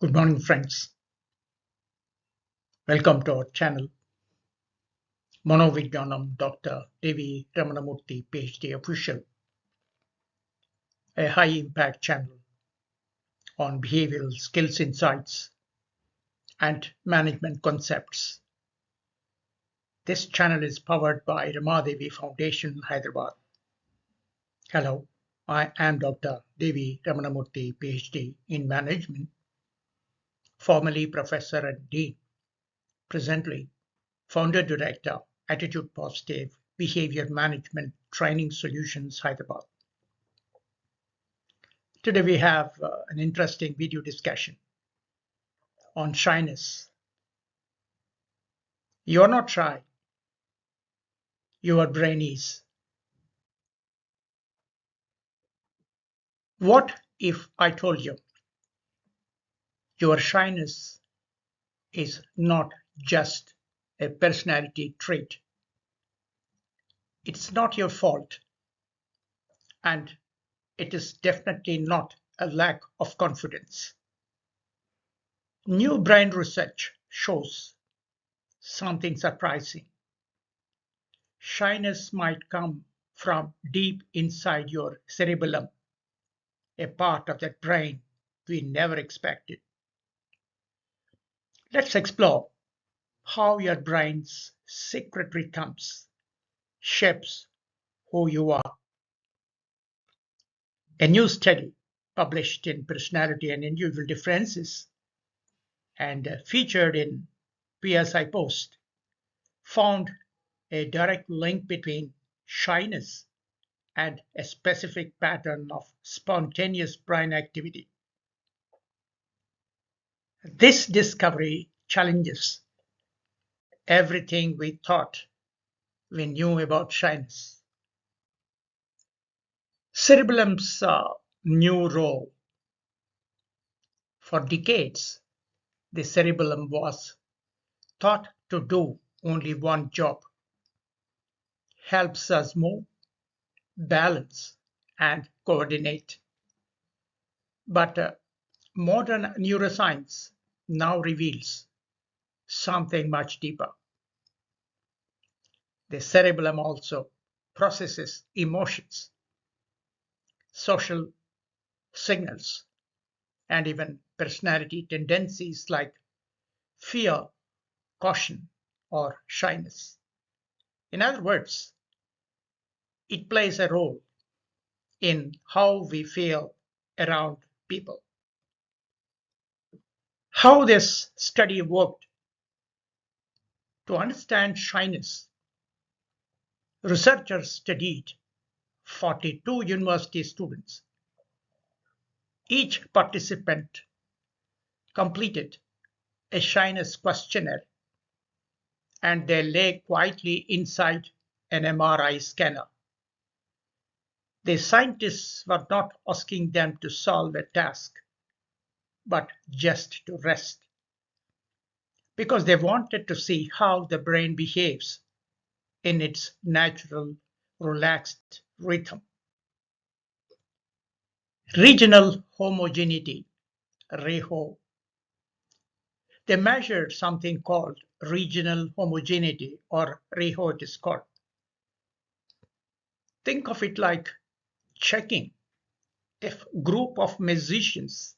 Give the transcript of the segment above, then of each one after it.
Good morning, friends. Welcome to our channel, Manovijnanam Dr. Devi Ramanamurthy, PhD Official, a high-impact channel on behavioral skills insights and management concepts. This channel is powered by Ramadevi Foundation, Hyderabad. Hello, I am Dr. Devi Ramanamurthy, PhD in Management, formerly Professor and Dean, presently Founder Director, Attitude Positive Behavior Management Training Solutions, Hyderabad. Today we have an interesting video discussion on shyness. You are not shy. Your brain is. What if I told you your shyness is not just a personality trait? It's not your fault, and it is definitely not a lack of confidence. New brain research shows something surprising. Shyness might come from deep inside your cerebellum, a part of that brain we never expected. Let's explore how your brain's secret rhythms shapes who you are. A new study published in Personality and Individual Differences and featured in PSI Post found a direct link between shyness and a specific pattern of spontaneous brain activity. This discovery challenges everything we thought we knew about shyness. Cerebellum's new role. For decades, the cerebellum was thought to do only one job: helps us move, balance, and coordinate. But modern neuroscience now reveals something much deeper. The cerebellum also processes emotions, social signals, and even personality tendencies like fear, caution, or shyness. In other words, it plays a role in how we feel around people. How this study worked. To understand shyness, researchers studied 42 university students. Each participant completed a shyness questionnaire, and they lay quietly inside an MRI scanner. The scientists were not asking them to solve a task, but just to rest, because they wanted to see how the brain behaves in its natural, relaxed rhythm. Regional homogeneity, ReHo. They measured something called regional homogeneity, or ReHo it is called. Think of it like checking if group of musicians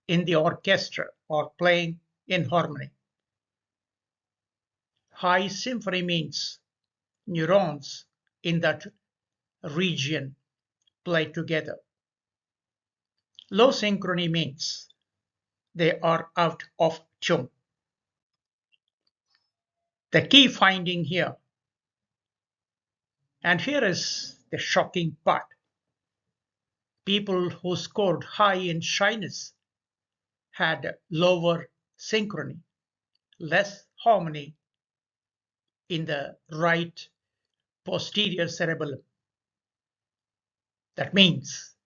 in the orchestra are playing in harmony. High symphony means neurons in that region play together. Low synchrony means they are out of tune. The key finding here, and here is the shocking part: people who scored high in shyness had lower synchrony, less harmony in the right posterior cerebellum. That means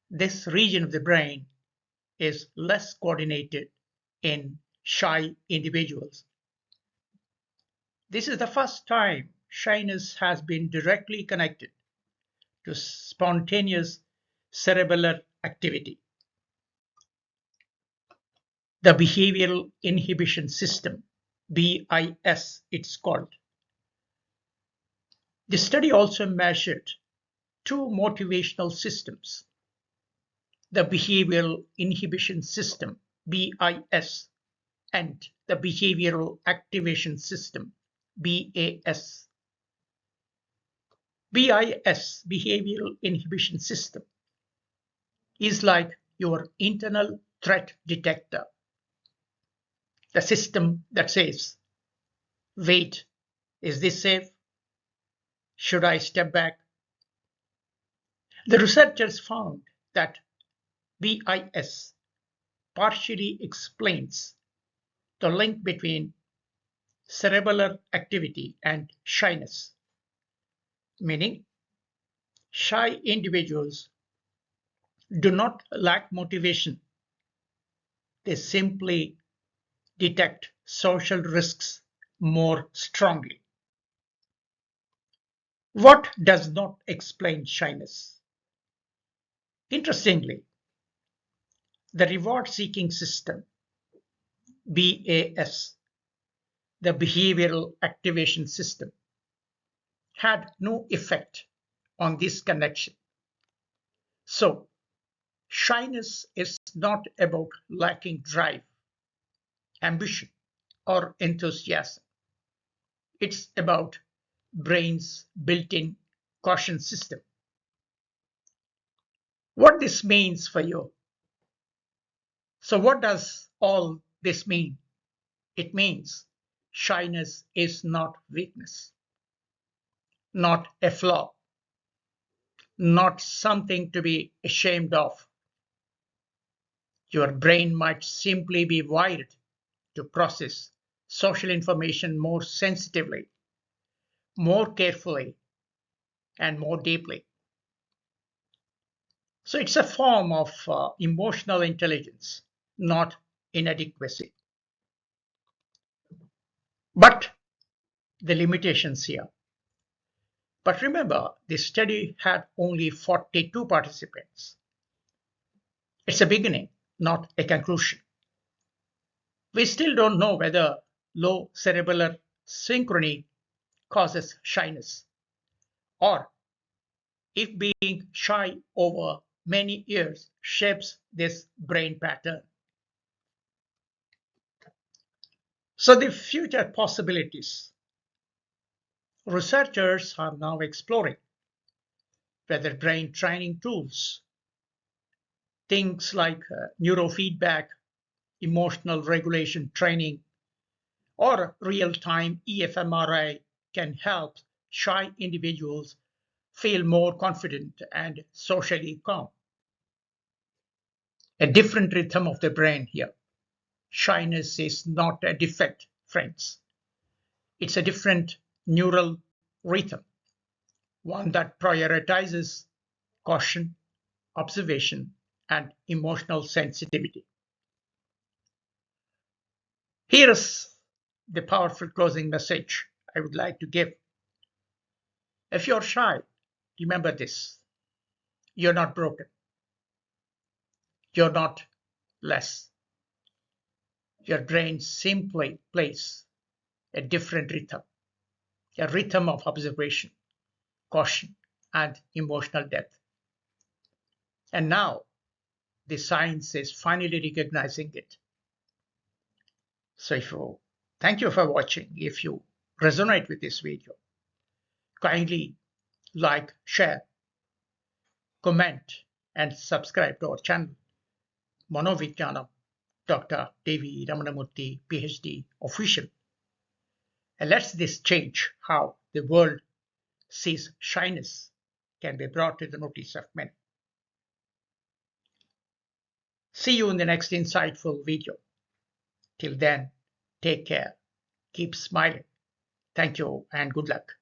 this region of the brain is less coordinated in shy individuals. This is the first time shyness has been directly connected to spontaneous cerebellar activity. the Behavioral Inhibition System, BIS it's called. The study also measured two motivational systems, the Behavioral Inhibition System, BIS, and the Behavioral Activation System, BAS. BIS, Behavioral Inhibition System, is like your internal threat detector, the system that says, wait, is this safe? Should I step back? The researchers found that BIS partially explains the link between cerebellar activity and shyness, meaning shy individuals do not lack motivation. They simply detect social risks more strongly. What does not explain shyness? Interestingly, the reward-seeking system, BAS, the behavioral activation system, had no effect on this connection. So, shyness is not about lacking drive, ambition, or enthusiasm. It's about brain's built-in caution system. What this means for you? So what does all this mean? It means shyness is not weakness, not a flaw, not something to be ashamed of. Your brain might simply be wired to process social information more sensitively, more carefully, and more deeply. So it's a form of emotional intelligence, not inadequacy. But the limitations here. But remember, the study had only 42 participants. It's a beginning, not a conclusion. We still don't know whether low cerebellar synchrony causes shyness, or if being shy over many years shapes this brain pattern. So the future possibilities. Researchers are now exploring whether brain training tools, things like neurofeedback, emotional regulation training, or real-time EFMRI can help shy individuals feel more confident and socially calm. A different rhythm of the brain here. Shyness is not a defect, friends. It's a different neural rhythm, one that prioritizes caution, observation, and emotional sensitivity. Here is the powerful closing message I would like to give. If you're shy, remember this. You're not broken. You're not less. Your brain simply plays a different rhythm, a rhythm of observation, caution, and emotional depth. And now the science is finally recognizing it. So thank you for watching. If you resonate with this video, kindly like, share, comment, and subscribe to our channel, Manovijnanam, Dr. Devi Ramanamurthy, PhD, official. And let's this change how the world sees shyness can be brought to the notice of many. See you in the next insightful video. Till then, take care. Keep smiling. Thank you and good luck.